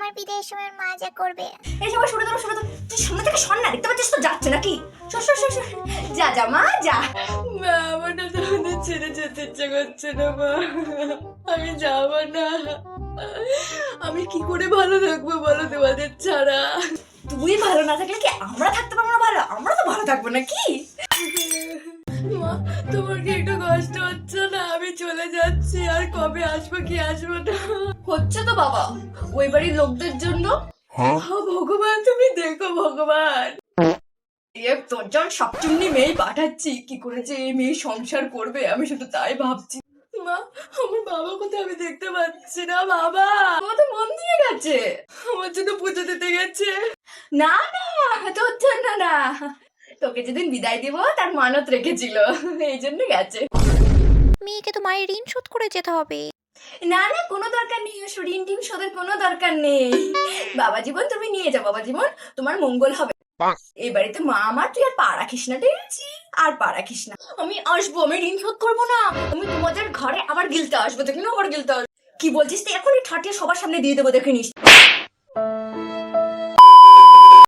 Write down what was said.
আমার বিদায়ের সময় মা যা করবে। এই সময় শুরু ধরো তুই সামনে থেকে সর না, দেখতে পাচ্ছিস তো যাচ্ছে নাকি? সর সর সর সর। যা যা মা যা। মা আমার না তোমাদের ছেড়ে যেতে ইচ্ছে করছে না মা, আমি যাবো না। আমি কি করে ভালো থাকবো বলো তোমাদের ছাড়া? তুই ভালো না থাকলে কি আমরা থাকতে পারবো না ভালো? আমরা তো ভালো থাকবো না কি? মা তোমার কি একটু কষ্ট হচ্ছে না? আমি চলে যাচ্ছি, আর কবে আসবো কি আসবো না হচ্ছে তো বাবা, ওই বাড়ির লোকদের জন্য। ভগবান তুমি দেখো ভগবান, তোর জন্য সবচুন্নি মেয়ে পাঠাচ্ছি, কি করে যে এই মেয়ে সংসার করবে আমি শুধু তাই ভাবছি। মা আমার বাবা কোথায় আমি দেখতে পাচ্ছি না। বাবা ও তো মন দিয়ে গেছে। আমার জন্য পুজো দিতে গেছে। না না, তোর জন্য না, তোকে যেদিন বিদায় দিব তার মানত রেখেছিল, এই জন্য গেছে। মেয়েকে তো মায়ের ঋণ শোধ করে যেতে হবে। না না, কোনো দরকার নেই, ঋণ টিন শোধের কোনো দরকার নেই। বাবা জীবন তুমি নিয়ে যাও, বাবা জীবন তোমার মঙ্গল হবে। এই বাড়িতে মা আমার, তুই আর পা রাখিস না, ঠিক আছে? আর পা রাখিস না। আমি আসবো, আমি ঋণ শোধ করবো না, আমি তোমাদের ঘরে আবার গিলতে আসবো, দেখি না আবার গিলতে আসবো। কি বলছিস তুই? এখনই ঠাটিয়ে সবার সামনে দিয়ে দেবো, দেখে নিস।